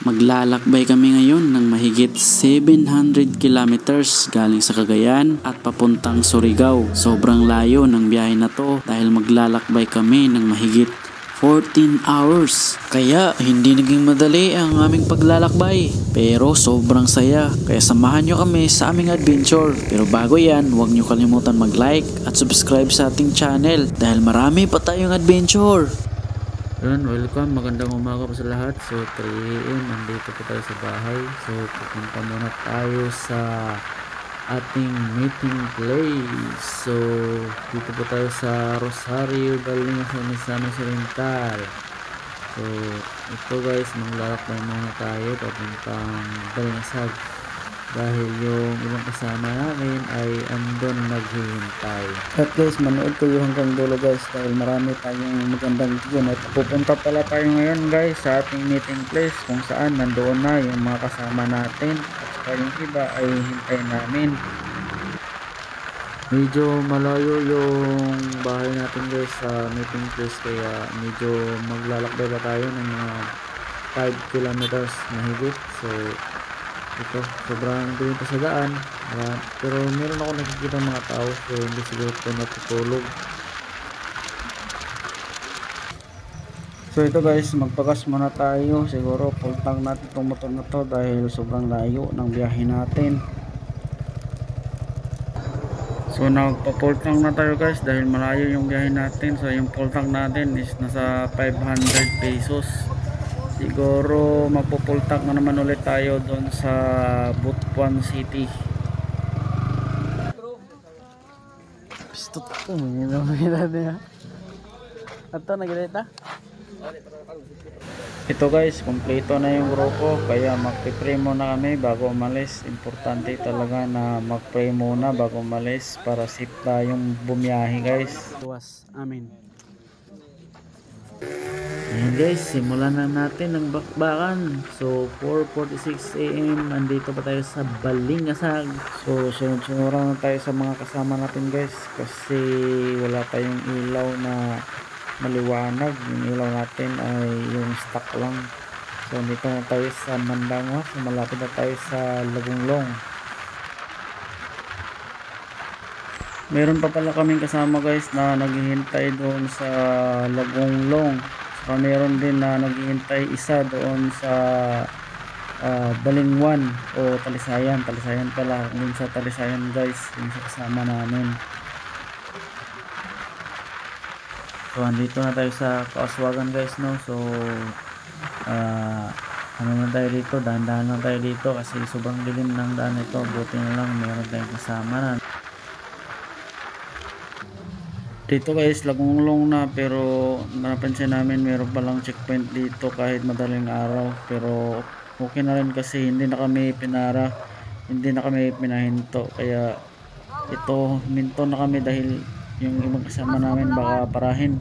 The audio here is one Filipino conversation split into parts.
Maglalakbay kami ngayon ng mahigit 700 kilometers galing sa Cagayan at papuntang Surigao. Sobrang layo ng biyahe na to dahil maglalakbay kami ng mahigit 14 hours. Kaya hindi naging madali ang aming paglalakbay. Pero sobrang saya. Kaya samahan nyo kami sa aming adventure. Pero bago yan, huwag nyo kalimutan mag-like at subscribe sa ating channel dahil marami pa tayong adventure. Yun, welcome. Magandang umaga po sa lahat. So 3 AM, nandito po tayo sa bahay. So pupunta muna tayo sa ating meeting place. So dito po tayo sa Rosario, Balingas, Misamis Oriental. So ito guys, maglalakbay muna tayo papuntang Balingasag dahil yung ibang kasama namin ay andon naghihintay. At guys, manood kayo hanggang dulo guys dahil marami tayong magandang yun. At pupunta pala tayo ngayon guys sa ating meeting place kung saan nandoon na yung mga kasama natin at saka yung iba ay hintay namin. Medyo malayo yung bahay natin guys sa meeting place kaya medyo maglalakbay pa tayo ng mga 5 kilometers na higit. So ito, sobrang dilim pa sa daan, pero meron ako nakikita mga tao, so hindi siguro ito natutulog. So ito guys, magpagas muna tayo, siguro full tank natin itong motor na to dahil sobrang layo ng biyahe natin. So nagpa-full tank na tayo guys dahil malayo yung biyahe natin. So yung full tank natin is nasa 500 pesos. Siguro magpo-full tank na naman ulit tayo doon sa Butuan City. Pistot ko niya. Ato nagilita. Ito guys, kompleto na yung grupo kaya magpe-pray muna kami bago umalis. Importante talaga na mag-pray muna bago umalis para safe tayong bumiyahe guys. Tuwas. Amen. Ayan guys, simulan na natin ang bakbakan. So 4:46 AM, nandito pa tayo sa Balingasag. So sunod-sunuran na tayo sa mga kasama natin guys kasi wala tayong ilaw na maliwanag. Yung ilaw natin ay yung stock lang. So dito na tayo sa Mandangas, malapit na tayo sa Lagunglong. Meron pa pala kaming kasama guys na naghihintay doon sa Lagunglong. So meron din na naghihintay isa doon sa Balingwan o Talisayan pala, din sa Talisayan guys, yung sa kasama namin. So andito na tayo sa Kauswagan guys no. So ano na tayo dito, dahan-dahan lang tayo dito kasi sobrang dilim ng daan ito. Buti na lang meron tayong kasama na dito guys. Lagunglong na pero napansin namin meron palang checkpoint dito kahit madaling araw, pero okay na rin kasi hindi na kami pinahinto kaya ito minto na kami dahil yung ibang kasama namin baka parahin.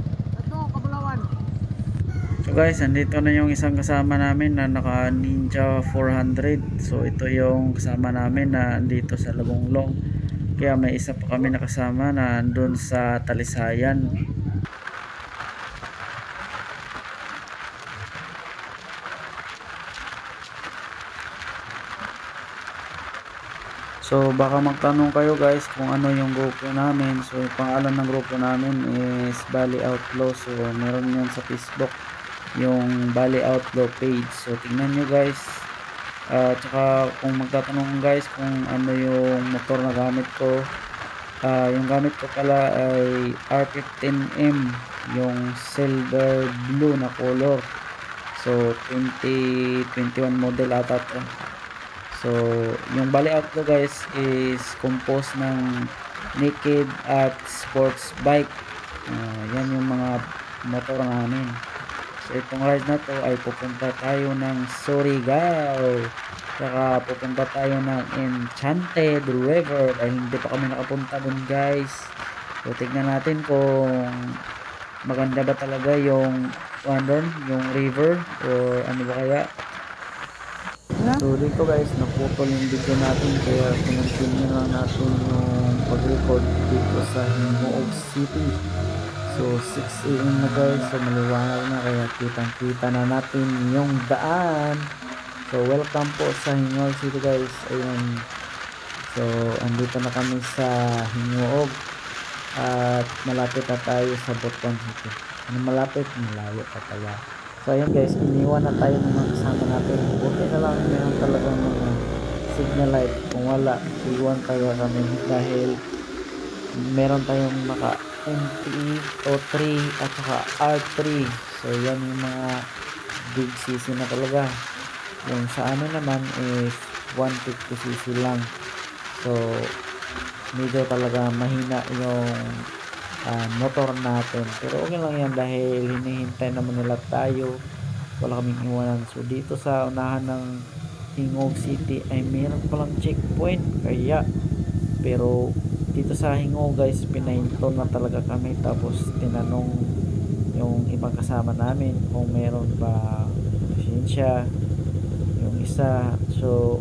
So guys, andito na yung isang kasama namin na naka Ninja 400. So ito yung kasama namin na andito sa Lagunglong. Kaya may isa pa kami nakasama na andun sa Talisayan. So baka magtanong kayo guys kung ano yung grupo namin. So yung pangalan ng grupo namin is Bali Outlaw. So meron yan sa Facebook, yung Bali Outlaw page. So tingnan nyo guys. Tsaka kung magtatanong guys kung ano yung motor na gamit ko, yung gamit ko pala ay R15M, yung silver blue na color. So 2021 model ata to. So yung Bali Outlaw guys is composed ng naked at sports bike. Yan yung mga motor namin. So itong ride na to ay pupunta tayo ng Surigao, saka pupunta tayo ng Enchanted River dahil hindi pa kami nakapunta dun guys. So tignan natin kung maganda ba talaga yung yung river or ano ba kaya. So dito guys, naputol yung video natin kaya continue lang natin yung pag-record dito sa Himuog City. So 6 AM na guys, so maliwanag na kaya kitang kita na natin yung daan. So welcome po sa Hingoog City guys. Ayun. So andito na kami sa Hingoog at malapit na tayo sa Butuan City. Ano malapit? Malayo pa pala. So ayun guys, iniwan na tayo ng mga kasama natin. Buti na lang meron talagang mga signal light. Kung wala, iwan tayo kami dahil meron tayong naka MTE O3 at saka R3. So yan yung mga big CC na talaga. Yung sa ano naman is 150cc lang. So medyo talaga mahina yung motor natin, pero okay lang yan dahil hinihintay naman nila tayo, wala kaming iwanan. So dito sa unahan ng Hingoog City ay meron palang checkpoint, kaya pero dito sa Hingoog guys, pinahinto na talaga kami. Tapos tinanong yung ibang kasama namin kung meron ba lisensya yung isa. So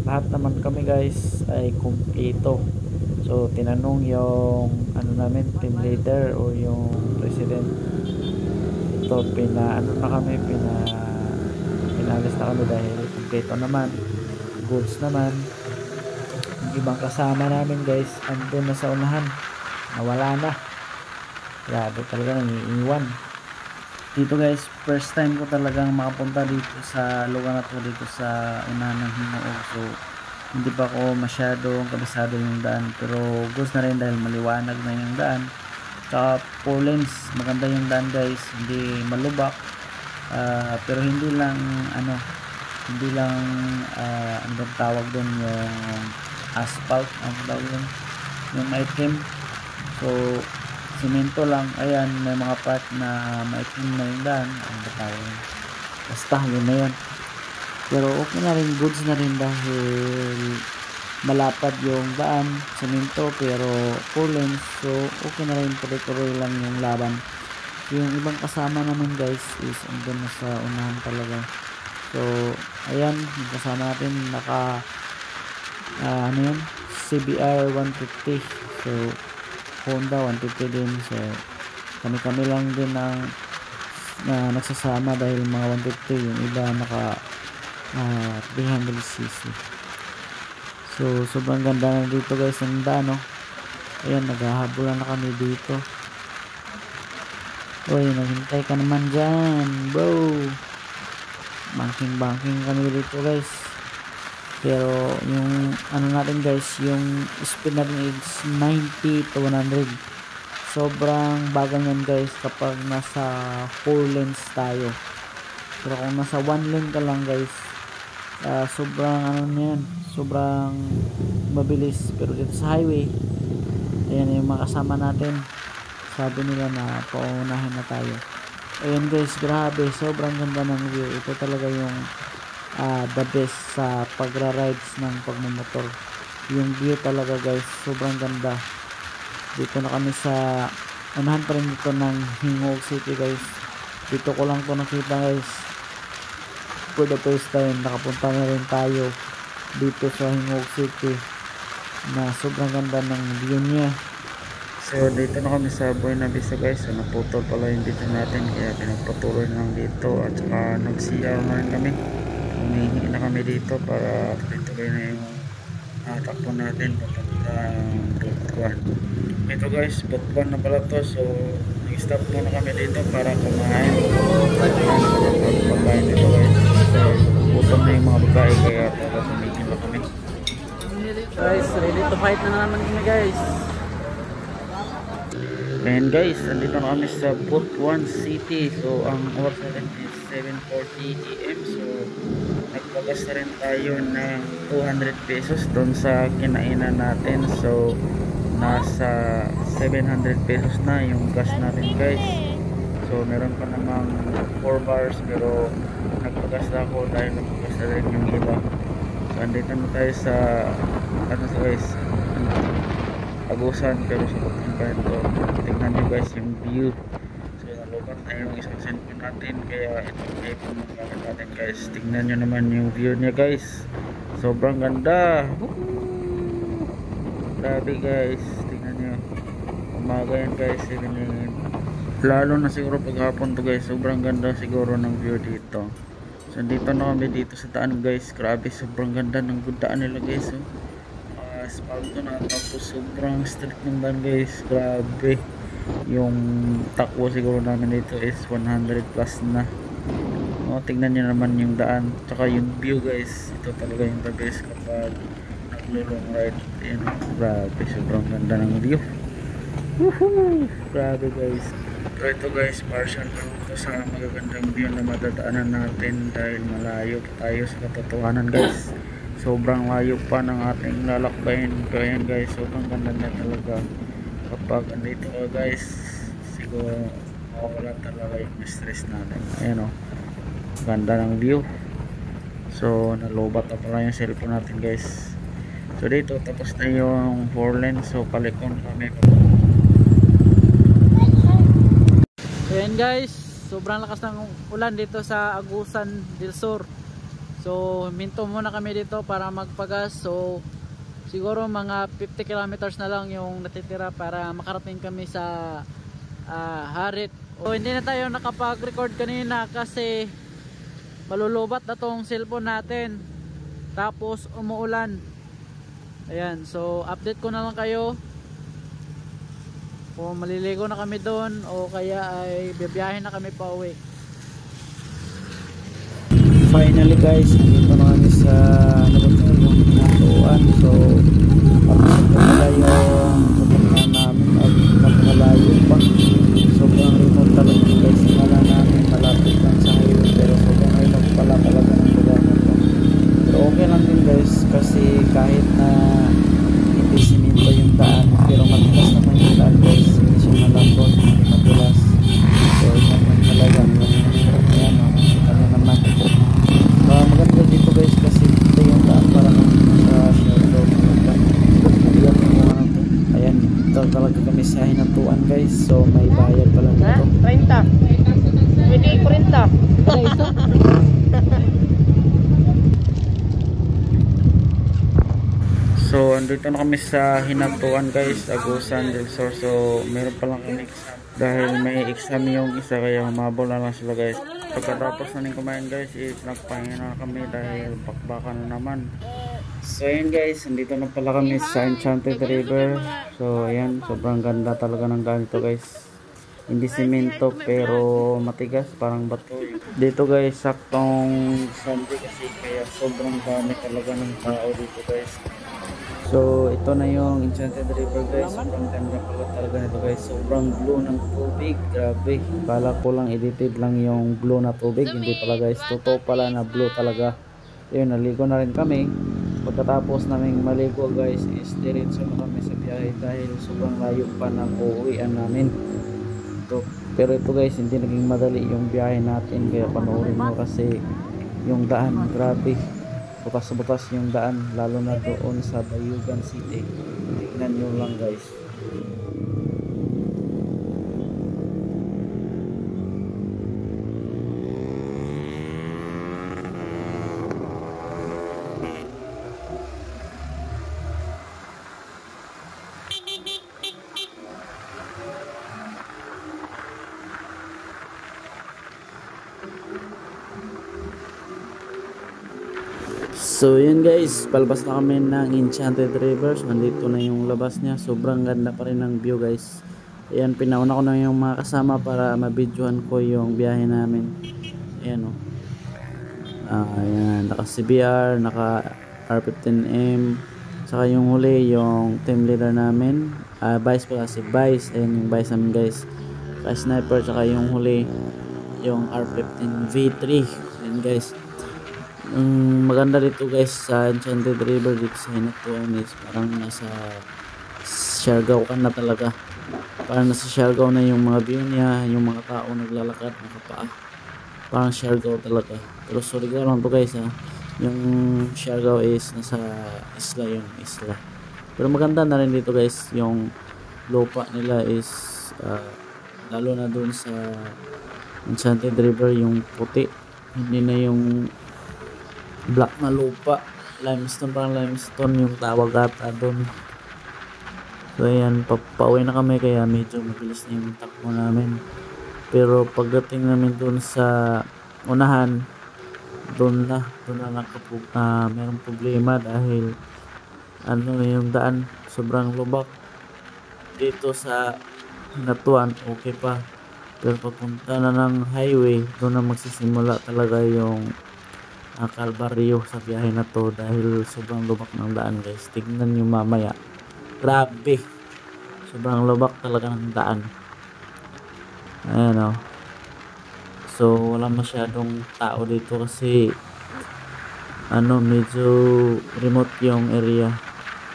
lahat naman kami guys ay kumpleto. So tinanong yung ano namin, team leader o yung president, ito pinaano na kami, pinalis na kami dahil kumpleto naman, goods naman. Yung ibang kasama namin guys andun na sa unahan, nawala na. Grabe talaga, nangiiwan dito guys. First time ko talagang makapunta dito sa lugar na to, dito sa unahan ng Hingoog. So hindi pa ako masyadong kabisado yung daan, pero goods na rin dahil maliwanag na yung daan. Tsaka 4 lanes, maganda yung daan guys, hindi malubak, pero hindi lang ano bang tawag doon, yung asphalt ang tawag doon, yung maitim. So simento lang. Ayan, may mga part na maitim na yung daan, ang tawag, basta yun na yun. Pero okay na rin, goods na rin dahil malapad yung daan, semento, pero 4 lanes. So okay na rin, tuloy-tuloy lang yung laban. Yung ibang kasama namin guys is andun na sa unahan talaga. So ayan, yung kasama natin naka ano yun, CBR 150. So Honda 150 din. So kami lang din ang nagsasama dahil mga 150, yung iba naka 300cc. So sobrang ganda na dito guys ang daan, no? Ayan, naghahabulan na kami dito. Uy, naghintay ka naman dyan bro, banking kami dito guys. Pero yung ano natin guys, yung speed natin is 90 to 100. Sobrang bagal yan guys kapag nasa 4 lanes tayo. Pero kung nasa 1 lane ka lang guys, sobrang ano yan, sobrang mabilis. Pero dito sa highway, ayan yung mga kasama natin, sabi nila na paunahin na tayo. Ayan guys, grabe, sobrang ganda ng view. Ito talaga yung the best sa pagra-rides ng pagmumotor. Yung view talaga guys, sobrang ganda. Dito na kami sa unahan pa rin dito ng Hingoog City guys. Dito ko lang to nakita guys, for the first time. Nakapunta na rin tayo dito sa Hingoog City na sobrang ganda ng view niya. So dito na kami sa Buena Vista guys. So naputol pala yung dito natin, kaya pinagpatuloy na lang dito. At saka nag-CR na rin kami, umihingi na kami dito para tuloy na yung takbo natin papuntang Butuan. Ito guys, Butuan na pala to. So nag-stop muna kami dito para kumain. Pagkain dito guys, so gutom na yung mga babae, kaya para tumigil na kami guys. Ready to fight na naman kami guys. And guys, andito na kami sa Butuan City. So ang oras natin is 7:40 AM. So nagpagas na rin tayo ng 200 pesos doon sa kinainan natin. So nasa 700 pesos na yung gas natin guys. So meron pa namang 4 bars, pero nagpagas na ako dahil nagpagas na rin yung iba. So andito na tayo sa ano sa guys, Agusan, pero sa Butuan pa ito. Tingnan nyo guys yung view. So nalubat na yung isang cellphone natin, kaya itong iPhone yung gamit natin guys. Tingnan nyo naman yung view niya guys, sobrang ganda. Grabe guys, tingnan nyo, umaga yan guys, 7 AM. Lalo na siguro paghapon to guys, sobrang ganda siguro ng view dito. So dito na kami dito sa daan guys. Grabe, sobrang ganda ng daan nila guys. Oh. Asfalto na, tapos sobrang strict ng daan guys. Grabe. Yung takbo siguro namin dito is 100 plus na. Oh, tingnan nyo naman yung daan. Tsaka yung view guys. Ito talaga yung the best kapag naglo-long ride. Ayan, grabe, sobrang ganda ng view. Woohoo! Grabe guys. Pero ito guys, partial lang ito sa magagandang view na madadaanan natin dahil malayo tayo sa katotohanan guys. Sobrang layo pa ng ating lalakbayin. Kaya yan guys, sobrang ganda na talaga kapag andito ka guys. Siguro mawawala talaga yung stress natin. Ayan o, ganda ng view. So nalobat na pala yung cellphone natin guys. So dito tapos na yung 4 lane. So palikon kami. Ayan guys, sobrang lakas ng ulan dito sa Agusan del Sur. So minto muna kami dito para magpagas. So siguro mga 50 kilometers na lang yung natitira para makarating kami sa Harit. So hindi na tayo nakapag-record kanina kasi malulubat na tong cellphone natin. Tapos umuulan. Ayan, so update ko na lang kayo kung maliligo na kami doon o kaya ay bibiyahin na kami pa uwi. Finally guys, dito na kami sa yung pinatuan. So tapos na yung pupuntahan namin at napakalayo pa. Sobrang remote talaga guys. Kala namin malapit lang sa highway pero sobrang remote pala talaga ng lugar na ito. Pero okay lang din guys kasi kahit na hindi siminto yung daan pero matigas naman yung daan guys. Hindi siya malambot, hindi matigas. So yan lang talaga yan o, ano naman. Maganda dito guys kasi dito yung daan para sa shelter. Ayan, ito talaga kami sa hinatuan guys. So may bayad pala dito 30 pwede 40. So andito na kami sa hinatuan guys, Agusan del Sur. So meron pa lang kami exam dahil may exam yung isa kaya humabol na lang sila guys. Pagkatapos na kumain guys is nagpahinga na kami dahil bakbakan na naman. So ayan guys, andito na pala kami sa Enchanted River. So ayan, sobrang ganda talaga ng daan ito guys. Hindi simento pero matigas, parang bato. Dito guys, saktong Sunday kasi kaya sobrang dami talaga ng tao dito guys. So ito na yung Enchanted River guys. Sobrang ganda pala talaga nito guys. Sobrang blue ng tubig. Grabe. Kala ko lang edited lang yung blue na tubig. Hindi pala guys. Totoo pala na blue talaga. Yun, naligo na rin kami. Pagkatapos naming maligo guys is diretso na kami sa biyahe dahil sobrang layo pa ng uuwian namin. Pero ito guys, hindi naging madali yung biyahe natin. Kaya panoorin mo kasi yung daan. Grabe. Butas-butas yung daan, lalo na doon sa Bayugan City. Tignan nyo lang guys. So yun guys, palabas na kami ng Enchanted River. So nandito na yung labas niya. Sobrang ganda pa rin ng view guys. Ayan, pinauna ko na yung mga kasama para mabidyohan ko yung biyahe namin. Ayan o. Ayan, naka CBR, naka R15M. Saka yung huli, yung team leader namin. Vice pala si Vice. Ayan yung Vice namin guys. Saka sniper, saka yung huli, yung R15 V3. Ayan guys. Maganda dito guys sa Enchanted River dito sa hinatuan is parang nasa Siargao ka na talaga. Parang nasa Siargao na yung mga view niya, yung mga tao naglalakad nakapaa. Parang Siargao talaga. Pero sorry ka lang to guys ha. Yung Siargao is nasa isla, yung isla. Pero maganda na rin dito guys. Yung lupa nila is lalo na dun sa Enchanted River yung puti. Hindi na yung black na lupa, limestone, parang limestone yung tawag ata doon. So ayan, pauwi na kami kaya medyo mabilis na yung takbo namin. Pero pagdating namin doon sa unahan, doon na merong problema dahil yung daan sobrang lubak. Dito sa Hinatuan okay pa, pero pagpunta na ng highway doon na magsisimula talaga yung kalbaryo sa biyahe na to dahil sobrang lubak ng daan guys. Tignan nyo mamaya, grabe, sobrang lubak talaga ng daan. Ayan so wala masyadong tao dito kasi medyo remote yung area.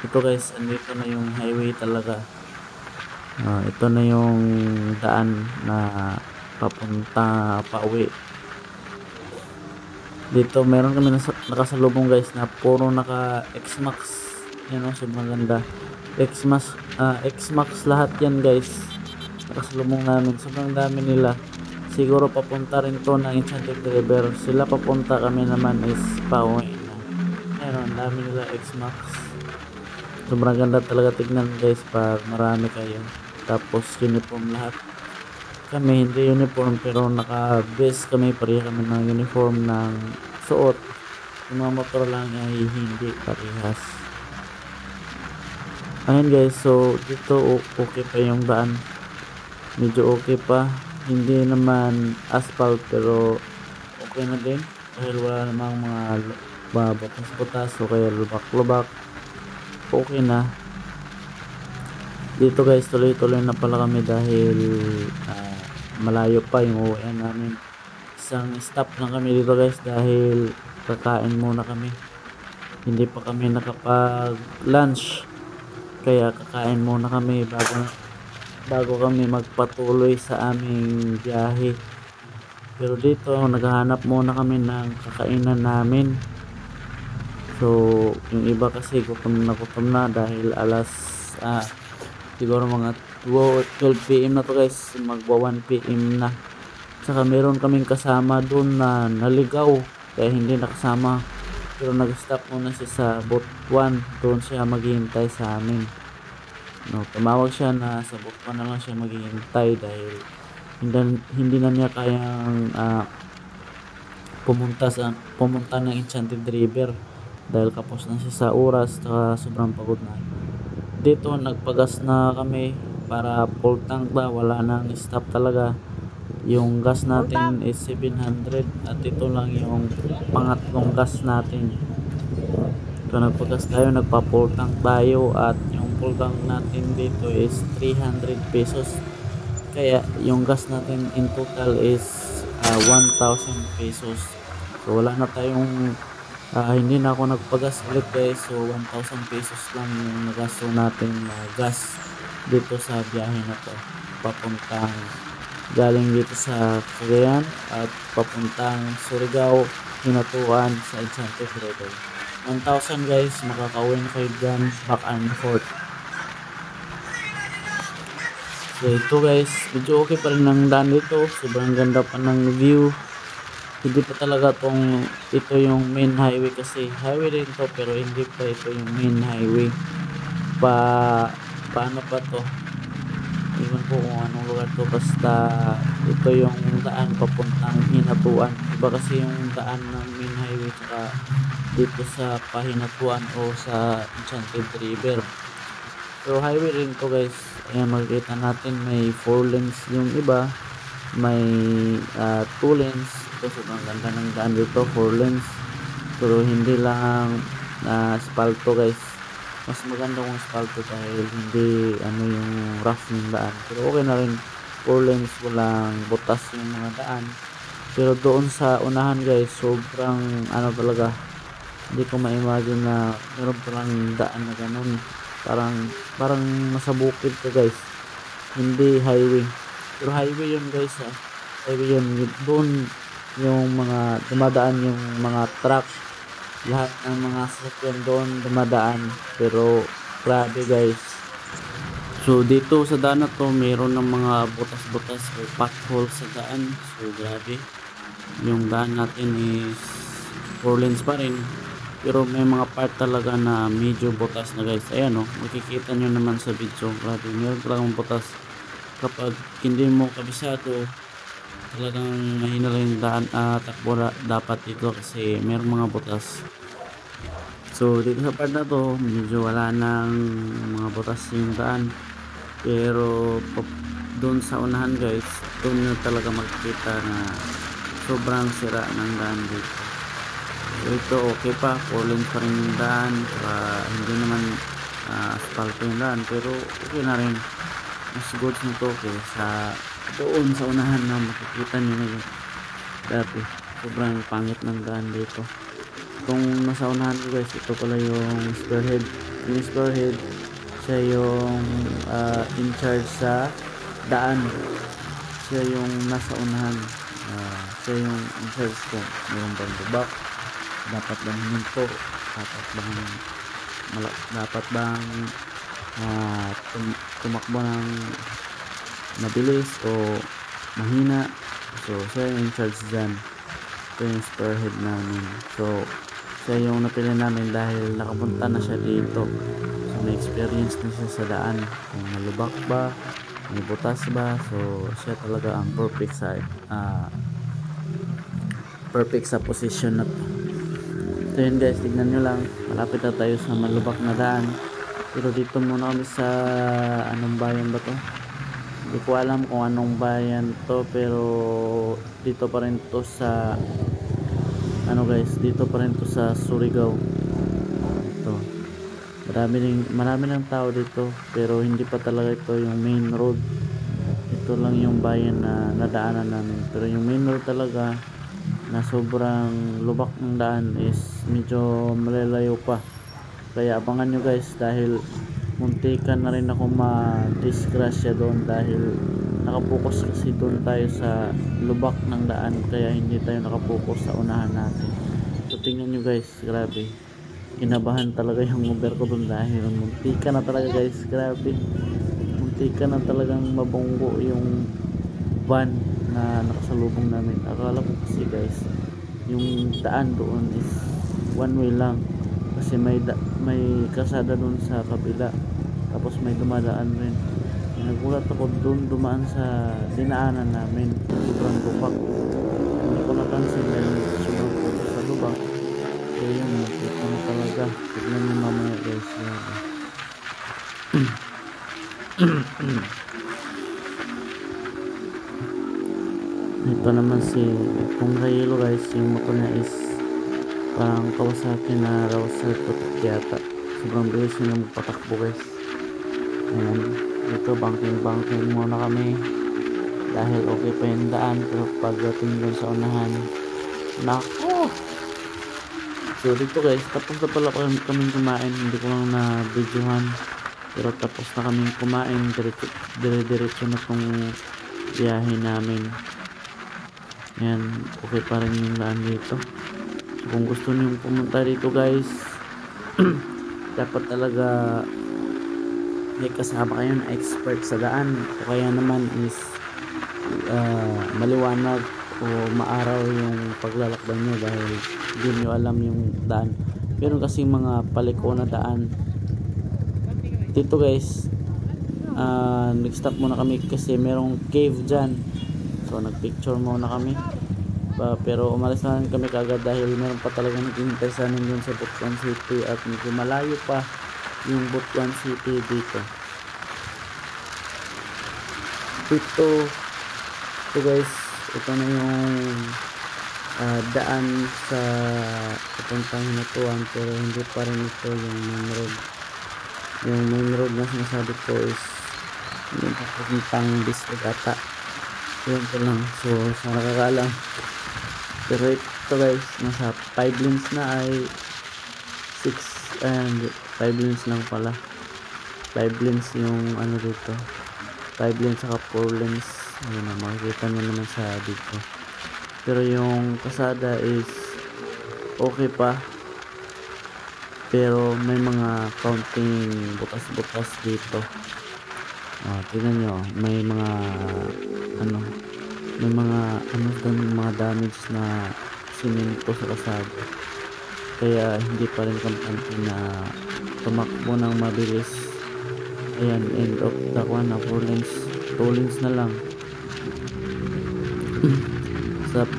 Ito guys, andito na yung highway talaga. Ito na yung daan na pauwi. Dito meron kami nakasalubong guys na puro naka X-Max. Sobrang ganda. X-Max lahat yan guys. Nakasalubong namin, sobrang dami nila. Siguro papunta rin to ng Enchanted River. Sila papunta, kami naman is pauwi na. Ang dami nila X-Max. Sobrang ganda talaga tignan guys pag marami kayo. Tapos uniform lahat. Kami hindi uniform pero naka-vest kami, pareha kami ng uniform ng suot. Yung mga motor lang ay hindi parehas. Ayun guys, so dito okay pa yung daan. Medyo okay pa. Hindi naman asphalt pero okay na din dahil wala namang mga butas-butas o kaya lubak-lubak. Okay na. Dito guys, tuloy-tuloy na pala kami dahil malayo pa yung uwian namin. Isang stop lang kami dito guys dahil kakain muna kami. Hindi pa kami nakapag lunch kaya kakain muna kami bago kami magpatuloy sa aming biyahe. Pero dito naghahanap muna kami ng kakainan namin. So yung iba kasi gutom na dahil alas siguro mga 12 PM na to guys, magwa 1 PM na. Saka meron kaming kasama doon na naligaw kaya hindi nakasama, pero nag-stop muna siya sa boat 1. Doon siya maghihintay sa amin. Tumawag siya na sa boat 1 na lang siya maghihintay dahil hindi na niya kayang pumunta ng Enchanted River dahil kapos na siya sa oras at sobrang pagod na. Dito nagpagas na kami para full tank ba, wala nang stop talaga. Yung gas natin is 700 at ito lang yung pangatlong gas natin. So nagpagas tayo, nagpa-full tank tayo at yung full tank natin dito is 300 pesos. Kaya yung gas natin in total is 1,000 pesos. So wala na tayong hindi na ako nagpagas ulit guys. So 1,000 pesos lang yung nagasto natin na gas dito sa biyahe na to, papuntang galing dito sa Cagayan at papuntang Surigao, Hinatuan sa Enchanted River. 1,000 guys, makakauwi na kayo dyan back and forth. So ito guys, medyo okay pa rin ang daan dito, sobrang ganda pa ng view. Hindi pa talaga ito yung main highway kasi highway rin to pero hindi pa ito yung main highway. Paano pa to? Iwan ko kung anong lugar to, basta ito yung daan papuntang Hinatuan. Iba kasi yung daan ng main highway tsaka dito sa Pahinatuan o sa Enchanted River. So highway rin to guys. Ayan, makikita natin may 4 lanes yung iba, may 2 lanes. Ito sobrang ganda ng daan dito, 4 lanes pero hindi lang asfalto guys. Mas maganda kung asfalto dahil hindi yung rough yung daan, pero okay na rin 4 lanes, walang butas yung mga daan. Pero doon sa unahan guys, sobrang talaga, hindi ko ma-imagine na meron palang daan na ganun. Parang nasa bukid to guys, hindi highway. Pero highway yun guys, highway yun. Doon yung mga dumadaan yung mga truck, lahat ng mga sasakyan doon dumadaan. Pero grabe guys, so dito sa daan na to meron ng mga butas-butas o pothole sa daan. So grabe, yung daan natin is 4 lanes pa rin pero may mga part talaga na medyo butas na guys. Ayan makikita nyo naman sa video, grabe meron talagang butas. Kapag hindi mo kabisado talagang mahina lang yung daan, takbo dapat dito kasi mayroong mga butas. So dito sa part na to medyo wala nang mga butas yung daan, pero doon sa unahan guys, doon na talaga makikita na sobrang sira ng daan dito. So ito okay pa, 4 lanes pa rin yung daan, hindi naman asphalt yung daan, pero okay na rin, mas goods na to sa doon sa unahan na makikita nyo na yun. Dati sobrang pangit ng daan dito. Itong nasa unahan ko guys, ito pala yung spearhead. Yung spearhead, siya yung in charge sa daan, siya yung nasa unahan, siya yung in charge ko. Mayroon bang lubak, dapat bang hininto, dapat bang tumakbo ng mabilis o mahina. So siya yung in charge dyan. Ito yung spearhead namin. So siya yung napili namin dahil nakapunta na siya dito, so may experience na siya sa daan, kung malubak ba, may butas ba. So siya talaga ang perfect sa position na to. So yun guys, tignan nyo lang, malapit na tayo sa malubak na daan. Pero dito muna kami sa anong bayan ba to, hindi ko alam kung anong bayan to, pero dito pa rin to sa dito pa rin to sa Surigao. Ito, marami ng tao dito, pero hindi pa talaga ito yung main road. Ito lang yung bayan na nadaanan namin, pero yung main road talaga na sobrang lubak ng daan is medyo malalayo pa. Kaya abangan nyo guys, dahil muntikan na rin ako ma-disgrasya doon, dahil nakapokus kasi doon tayo sa lubak ng daan, kaya hindi tayo nakapokus sa unahan natin. So tingnan nyo guys, grabe, kinabahan talaga yung mover ko doon dahil muntikan na talaga guys, grabe, muntikan na talagang mabunggo yung van na nakasalubong namin. Akala ko kasi guys, yung daan doon is one way lang, kasi may kasada doon sa kabila, tapos may dumadaan rin. Nagulat ako doon dumaan sa dinaanan namin, sobrang lubak. Hindi ko napansin dahil sobrang puto sa lubak. Kaya yun, nakita mo talaga. Tignan nyo mamaya guys. Ito naman si Kung Rayelo guys, yung motor niya is parang Kawasaki na Rouser yata. Sobrang bilis niya magpatakbo guys. Ayan, dito banking muna kami dahil okay pa yung daan, pero pagdating doon sa unahan, nako. So dito guys, tapos na pala kaming kumain, hindi ko lang na videohan, pero tapos na kaming kumain, diretso na tong biyahe namin. Ayan, okay pa rin yung daan dito. So, kung gusto niyo pumunta dito guys, dapat talaga may kasama kayo na expert sa daan, o kaya naman is maliwanag o maaraw yung paglalakbay nyo dahil hindi nyo alam yung daan. Pero kasi mga paliko na daan dito guys. Nag-stop muna kami kasi merong cave dyan, so nagpicture muna kami pero umalis na rin kami kagad dahil meron pa talaga naghihintay sa amin dun sa Butuan City, at medyo malayo pa yung Butuan City dito. Ito guys, ito na yung daan sa papuntang Hinatuan, pero hindi pa rin ito yung main road. Yung main road na sinasabi ko is yung papuntang Bisligata. Yun ko lang, so sa nakakaalam. Pero ito guys, nasa 5 lanes na ay 6 and 5 lanes lang pala. 5 lanes yung ano dito, 5 lanes saka 4 lanes. Ayun na, makikita nyo naman sa dito. Pero yung kasada is okay pa, pero may mga counting butas-butas dito. Tingnan nyo, may mga mga damage na simento sa kasada, kaya hindi pa rin kampante na tumakbo ng mabilis. Ayan, end of the 4 lanes, 2 lanes na lang.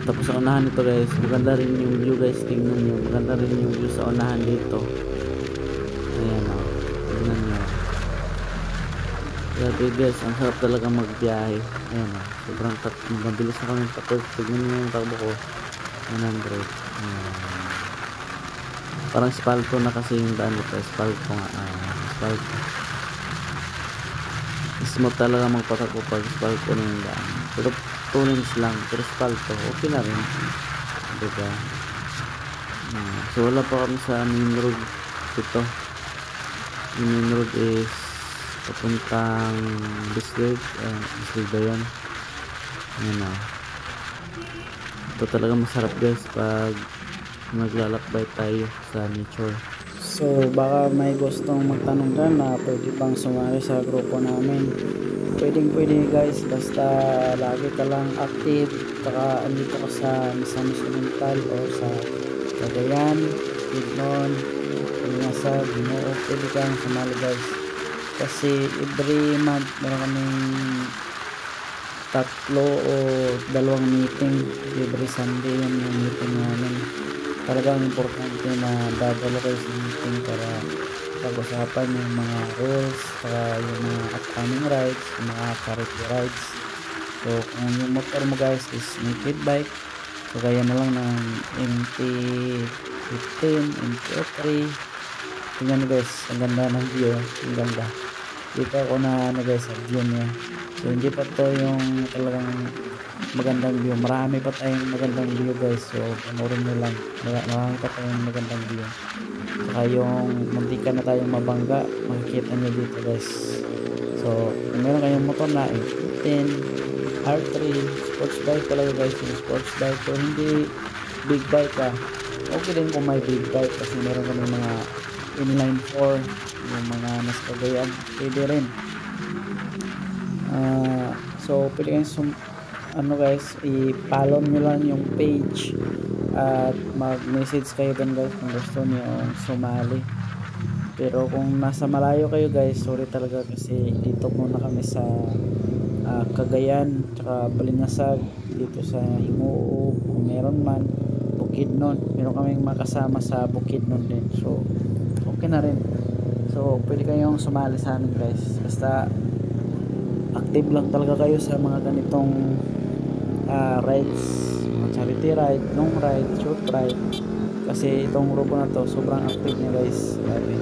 Tapos sa unahan nito guys, maganda rin yung view guys, tingnan nyo, maganda rin yung view sa unahan dito. Ayan o, tingnan nyo. Grabe guys, ang sarap talaga magbiyahe. Ayan o, sobrang mabilis na kami tapos. Tingnan nyo yung takbo ko, 100. Parang spalto na kasi yung daan dito, spalto nga, spalto. Smooth talaga magpatakbo pag spalto na yung daan, pero 2 lanes lang, pero spalto okay na rin, diba? So wala pa kami sa main road dito. Yung main road is papuntang Bislig, Bislig ba yun? Ayan o, ito talaga masarap guys pag naglalakbay tayo sa nature. So baka may gustong magtanong dyan na pwede bang sumali sa grupo namin. Pwede guys, basta lagi ka lang active, saka andito ka sa Misamis Oriental o sa Cagayan, Bidnon, Pilimasag, Ginoo, pwede kang sumali guys. Kasi every month meron kaming 3 o 2 meeting, every Sunday yun yung meeting namin. Talagang importante na dadalo kayo sa meeting para pag-usapan yung mga rules, para yung mga upcoming rides, yung mga charity rides. So kung yung motor mo guys is naked bike, so kaya na lang ng MT-15, MT-03. Tingnan nyo guys, ang ganda ng view, ang ganda. Dito ako na guys sa view niya. So hindi pa to yung talagang magandang view, marami pa tayong magandang view guys. So panoorin nyo lang, marami pa tayong magandang view. Saka yung muntika na tayong mabangga, makikita nyo dito guys. So kung meron kayong motor na 10 R3 sports bike talaga guys, yung sports bike, so hindi big bike okay din kung may big bike, kasi meron kami mga inline 4, yung mga nasa Cagayan, pwede rin. So pwede kayong guys, i-follow nyo lang yung page at mag-message kayo dun guys kung gusto nyo sumali. Pero kung nasa malayo kayo guys, sorry talaga kasi dito muna kami sa Cagayan tsaka Balinasag, dito sa Hingoo, kung meron man Bukidnon, meron kaming makasama sa Bukidnon din, so okay na rin. So pwede kayong sumali sa amin guys, basta active lang talaga kayo sa mga ganitong rides, mga charity ride, long ride, short ride. Kasi itong grupo na to sobrang active niya guys, grabe.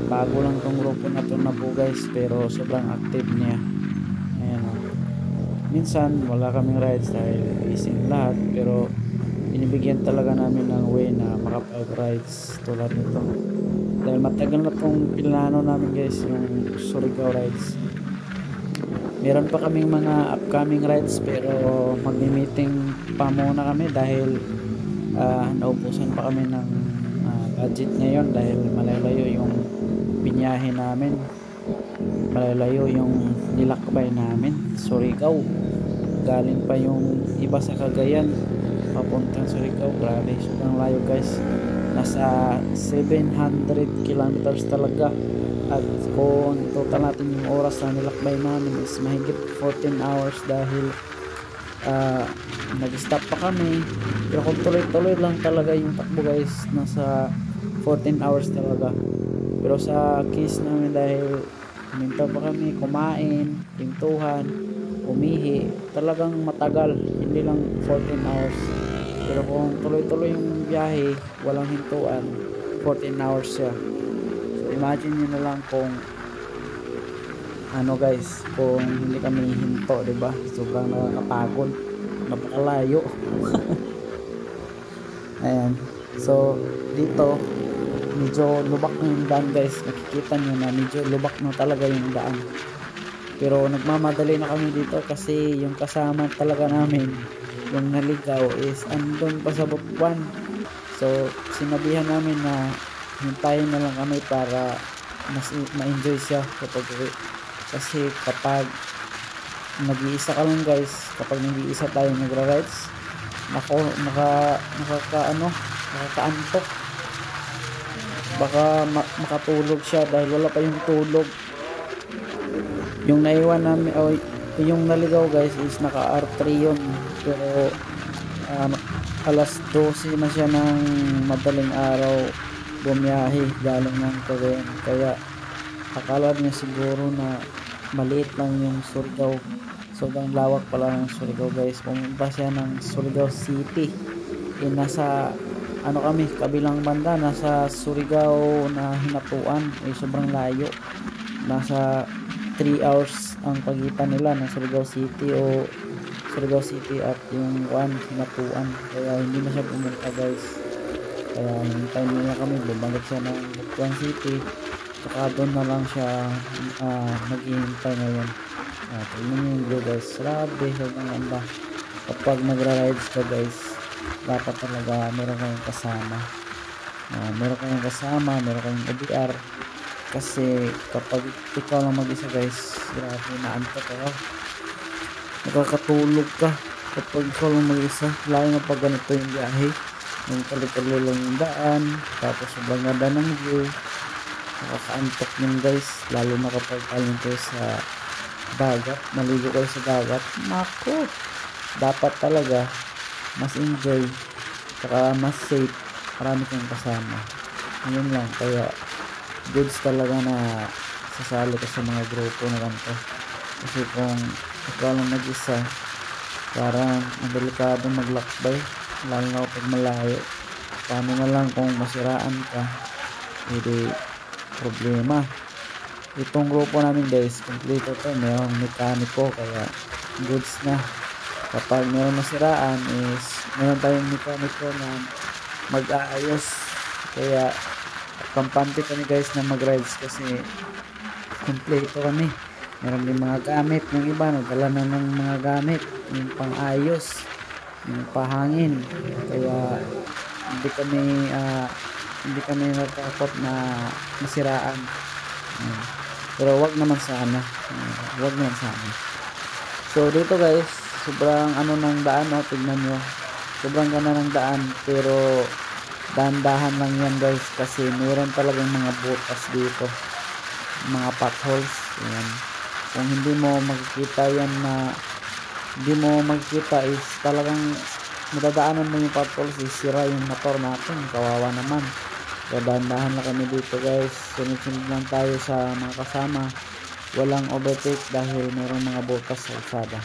Bago lang itong grupo na to na po guys, pero sobrang active niya. Ayan o, minsan wala kaming rides dahil ising lahat, pero binibigyan talaga namin ng way na makapag rides tulad nito, dahil matagal na itong pinlano namin guys, yung Surigao rides. Meron pa kaming mga upcoming rides, pero magmi-meeting pa muna kami dahil naubusan pa kami ng budget ngayon, dahil malayo yung binyahe namin, malayo yung nilakbay namin. Surigao, galing pa yung iba sa Cagayan papuntang Surigao, grabe, sobrang layo guys, nasa 700 kilometers talaga. At kung total natin yung oras na nilakbay namin is mahigit 14 hours, dahil nag-stop pa kami, pero kung tuloy-tuloy lang talaga yung takbo guys, nasa 14 hours talaga. Pero sa case namin, dahil minta pa kami, kumain, pintuhan, umihi, talagang matagal, hindi lang 14 hours. Pero kung tuloy-tuloy yung biyahe, walang hintuan, 14 hours siya. Imagine nyo na lang kung guys, kung hindi kami hinto, diba? Sobrang nakakapagod, napakalayo. Ayan, so dito medyo lubak na yung daan guys, nakikita nyo na medyo lubak na talaga yung daan. Pero nagmamadali na kami dito kasi yung kasama talaga namin, yung naligaw, is andun pa sa Butuan. So sinabihan namin na hintayin na lang kami para mas ma-enjoy siya kapag uwi. Kasi kapag nag-iisa ka lang guys, kapag nag-iisa tayo nagra-rides, nakakaantok, baka makatulog siya dahil wala pa yung tulog. Yung naiwan namin, yung naligaw guys, is naka R3 yun, Pero alas 12 na siya ng madaling araw bumiyahe galing ng Cagayan, kaya akala niya siguro na maliit lang yung Surigao. Sobrang lawak pala ng Surigao guys. Pumunta siya ng Surigao City. Nasa ano kami, kabilang banda, nasa Surigao na Hinatuan. Sobrang layo. Nasa 3 hours ang pagitan nila ng Surigao City o Surigao City at yung Hinatuan. Kaya hindi na siya pumunta guys. Kaya hintay nila kami, bumalik siya ng Butuan City. Saka doon na lang siya naghihintay ngayon. Tignan nyo yung view guys. Grabe, sobrang ganda. Kapag nagra-rides ka guys, dapat talaga meron kayong kasama. Meron kayong kasama, meron kayong OBR. Kasi kapag ikaw lang mag-isa guys, grabe, naantok ka. Nakakatulog ka kapag ikaw lang mag-isa. Lalo na pag ganito yung biyahe. Yung tali-tali lang yung daan. Tapos sobrang ganda ng view. Nakakaantok yun guys. Lalo na kapag kaling kayo sa dagat. Maligo kayo sa dagat. Nako! Dapat talaga mas enjoy. Saka mas safe. Marami kang kasama. Ayun lang. Kaya goods talaga na sasali ka sa mga grupo na ganito. Kasi kung ikaw lang mag-isa, parang delikado maglakbay, lalo na kapag malayo. Paano na lang kung masiraan ka, hindi problema. Itong grupo namin guys, kompleto to, mayroong mekaniko, kaya goods na. Kapag mayroong masiraan is mayroon tayong mekaniko na mag-aayos. Kaya kampante kami guys na mag-rides kasi kompleto kami. Meron din mga gamit, yung iba nagdala na ng mga gamit, yung pang-ayos, yung pahangin. Kaya hindi kami natakot na masiraan. Pero wag naman sana. So dito guys, sobrang ano ng daan, tignan nyo. Sobrang ganda ng daan, pero dahan-dahan lang yan guys kasi meron talagang mga butas dito, mga potholes. Ayan. Kung hindi mo makikita yan na hindi mo makikita is talagang madadaanan mo yung potholes, sira yung motor natin, kawawa naman. Kaya dahan-dahan lang kami dito guys, sunod-sunod lang tayo sa mga kasama, walang overtake dahil mayroong mga butas sa kalsada.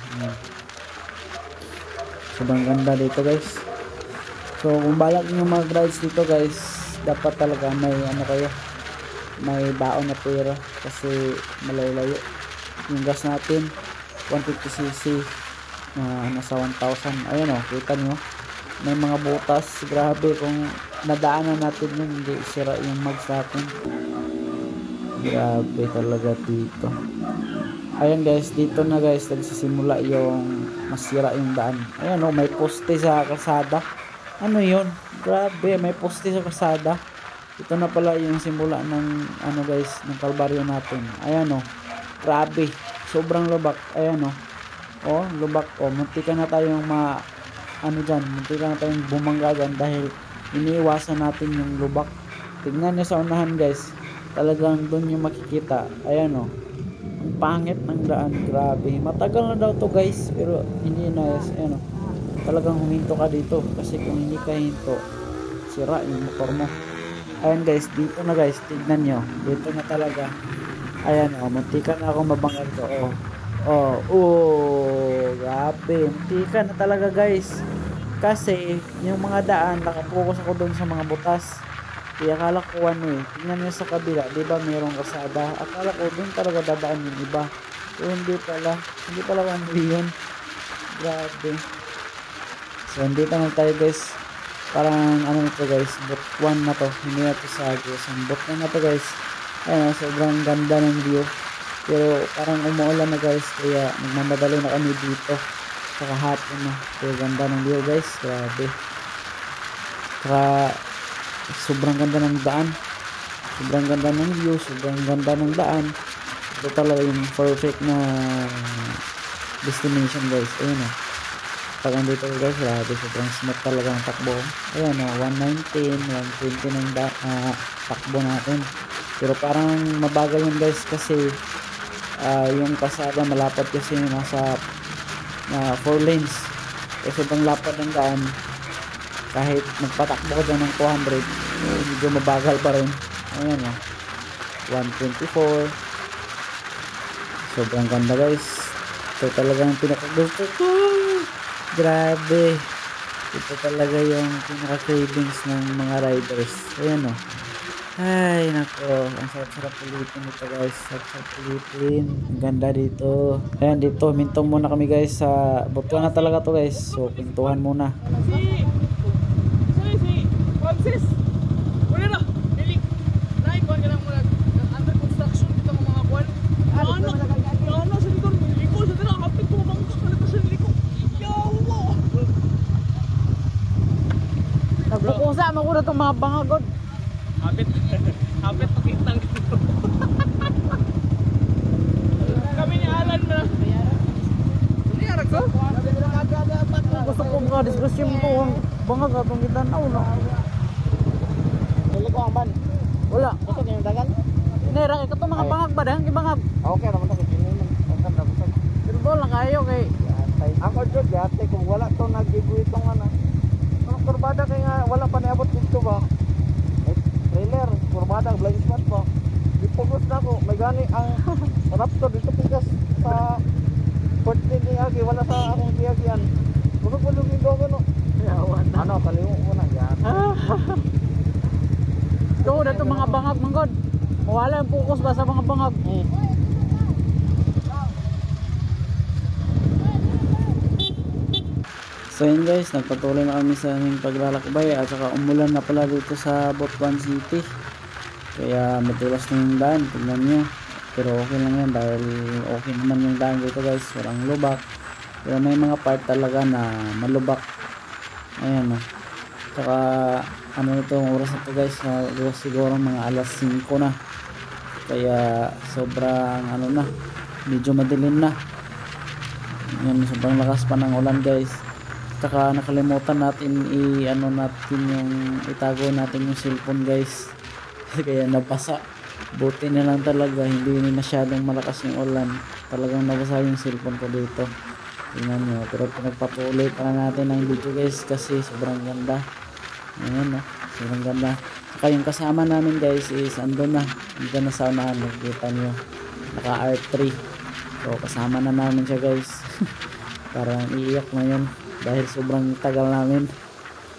Sobrang ganda dito guys. So kung balak nyo mag-rides dito guys, dapat talaga may kayo, may baon na pera kasi malayo-layo. Yung gas natin 150cc nasa 1,000. Ayan kita nyo may mga butas, grabe. Kung nadaanan natin yun, hindi sira yung mags natin. Grabe talaga dito. Ayan guys, dito na guys nagsisimula yung masira yung daan. Ayan may poste sa kalsada. Ano yun? Grabe, may poste sa kalsada. Ito na pala yung simula ng guys, ng kalbaryo natin. Ayan grabe, sobrang lubak. Ayan lubak. Muntikan na tayong muntikan na tayong bumangga dyan dahil iniiwasan natin yung lubak. Tignan nyo sa unahan guys, talagang doon yung makikita. Ayan ang pangit ng daan, grabe. Matagal na daw to guys, pero hindi na. Ayan talagang huminto ka dito kasi kung hindi ka hinto, sira yung motor mo. Ayan guys, dito na guys, tignan nyo, dito na talaga. Ayan muntikan na akong mabangga to. Grabe, muntikan na talaga guys. Kasi yung mga daan, nakapokus ako doon sa mga butas. Kaya akala ko tingnan nyo sa kabila, diba mayroong kasada. Akala ko doon talaga dadaan yung iba. So hindi pala yun. Grabe. So dito na tayo guys. Parang nito guys, bot 1 na to. Hindi na to sa bot 1 na to guys. Ayan, sobrang ganda ng view. Pero parang umuulan na guys, kaya nagmamadali na kami dito. Saka hapon na. Pero ganda ng view guys, grabe. Saka sobrang ganda ng daan. Sobrang ganda ng view, sobrang ganda ng daan. Ito talaga yung perfect na destination guys. Ayun pag andito guys, grabe, sobrang smooth talaga ang takbo. Ayan 119, 120 ng takbo natin. Pero parang mabagal yun guys kasi yung kalsada malapad kasi nasa 4 lanes. sobrang lapad ng daan. Kahit magpatakbo ka dyan ng 200, medyo mabagal pa rin. Ayan o, 124. Sobrang ganda guys. Ito talagang pinakagusto ko. Grabe. Ito talaga yung pinaka-cravings ng mga riders. Ayan o. Ay, nako. Ang sarap-sarap ulitin ito guys. Sarap-sarap ulitin. Ang ganda dito. Ayan, dito. Mintong muna kami guys sa Butuan na talaga to guys. So, pintuhan muna. Sis, wala na. Dili. Nay, kuan ka lang muna. Under construction kita mga kuan. Ano sa likod? Liko sa dira kapit ko bangka ka sa liko. Yawa. Nagpukusa mo ko na itong mga bangagod. Kapit pakitang dito. Kami ni Alan na. Ini arag ko? Gusto ko mga diskusyon ko ang bangag atong gitanaw na. Ko ang ban. Wala. Gusto niyo dagan? Nera kay kato mga bangag ba dang ibangag. Okay ra man ta kini man. Ang ganda ko. Pero lang kayo kay Ako jud yate kung wala to naggibuy itong ano. Ang kurbada kay nga wala pa niabot dito ba? Trailer, kurbada blind spot pa. Ipugos na ko, may gani ang Raptor dito pikas sa port ni agi wala sa akong giyagian. Bulog-bulog ni dogo no. yawan na. Ano kaliwo ko na yan. Ito na itong mga bangag manggod. Mawala yung focus ba sa mga bangag. So yun guys, nagpatuloy na kami sa aming paglalakbay at saka umulan na pala dito sa Butuan City. Kaya madulas na yung daan, tignan nyo. Pero okay lang yan dahil okay naman yung daan dito guys, walang lubak. Pero may mga part talaga na malubak. Ayan o. Saka ano itong oras na ito guys, siguro mga alas 5 na. Kaya sobrang ano na, medyo madilim na. Ayan, sobrang lakas pa ng ulan guys. Saka nakalimutan natin i-ano natin yung itago natin yung cellphone guys. Kaya nabasa. Buti na lang talaga hindi masyadong malakas yung ulan. Talagang nabasa yung cellphone ko dito. Tingnan nyo. Pero pinagpatuloy pa na natin ang video guys kasi sobrang ganda. Ayan o. Sobrang ganda. Saka yung kasama namin guys is andun na. Andun na sa unahan. Nakikita nyo. Naka R3. So kasama na namin siya guys. Parang iiyak ngayon. Dahil sobrang tagal namin.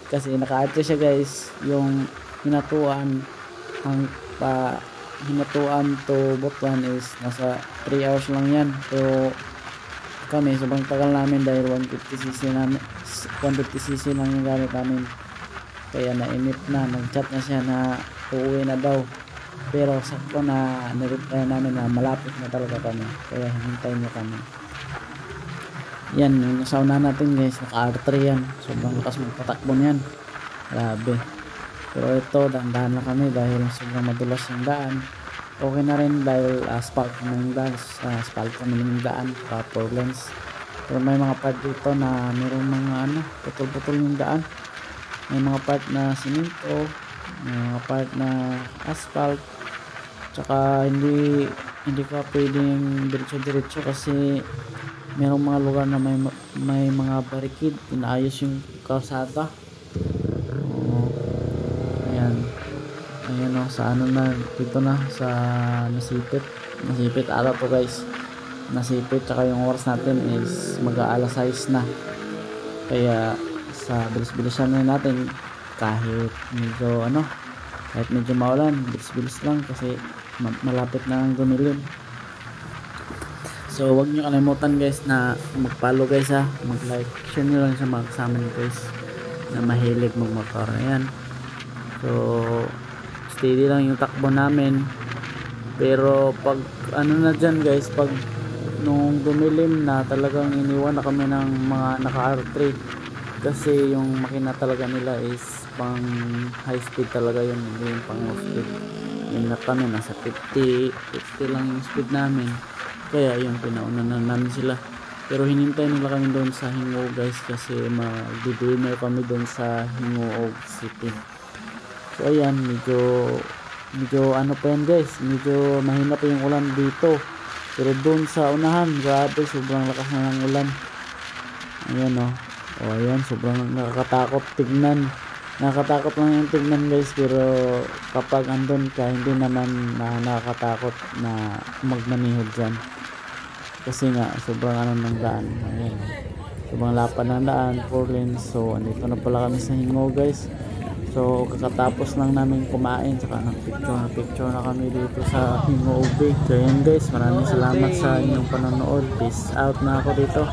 Kasi naka-arte siya guys. Yung hinatuan hinatuan to Butuan is nasa 3 hours lang yan. Pero kami sobrang tagal namin dahil 150cc namin, 150cc lang yung gamit namin. Kaya nainip na. Nag-chat na siya na uuwi na daw. Pero sakto na nireply namin na malapit na talaga kami. Kaya hintayin nyo kami. Yan, yung nasa unahan natin guys, naka R3 yan. Sobrang lakas magpatakbo niyan. Grabe. Pero ito, dahan-dahan na kami dahil sobrang madulas yung daan. Okay na rin dahil asphalt na yung daan. Asphalt na yung daan, 4 lanes. Pero may mga part dito na mayroong mga putol-putol yung daan. May mga part na simento, may mga part na asphalt. Tsaka hindi ka pwedeng diretso-diretso kasi merong mga lugar na may mga barricade, inaayos yung kalsada. Ayan o, sa ano na, dito na sa nasipit ata to guys, nasipit. Tsaka yung oras natin is mag-aalas 6 na. Kaya sa bilis-bilisan na natin kahit medyo maulan, bilis-bilis lang kasi malapit na ang dumilim. So wag nyo kalimutan guys na mag-follow guys ha, mag-like, share nyo lang sa mga kasama nyo guys na mahilig mag-motor. Ayan, so steady lang yung takbo namin. Pero pag na dyan guys, pag nung dumilim na, talagang iniwan na kami ng mga naka R3 kasi yung makina talaga nila is pang high speed talaga yun, hindi yung pang low speed. Yun na kami, nasa 50 lang yung speed namin. Kaya yung pinauna na namin sila. Pero hinintay nila kami doon sa Hingoog guys kasi mag-dinner kami doon sa Hingoog City. So ayan, medyo ano pa yan guys, medyo mahina pa yung ulan dito. Pero doon sa unahan, grabe, sobrang lakas na ng ulan. Ayan o, O ayan, sobrang nakakatakot tignan. Nakakatakot lang yung tignan guys, pero kapag andun ka, hindi naman nakakatakot na magmanihod dyan. Kasi nga, sobrang ano ng daan. Ayan. Sobrang lapad ng daan, 4 lanes. So, andito na pala kami sa Hingo guys. So, kakatapos lang namin kumain. Saka nagpicture na kami dito sa Hingo Ube. So, ayan guys, maraming salamat sa inyong panonood. Peace out na ako dito.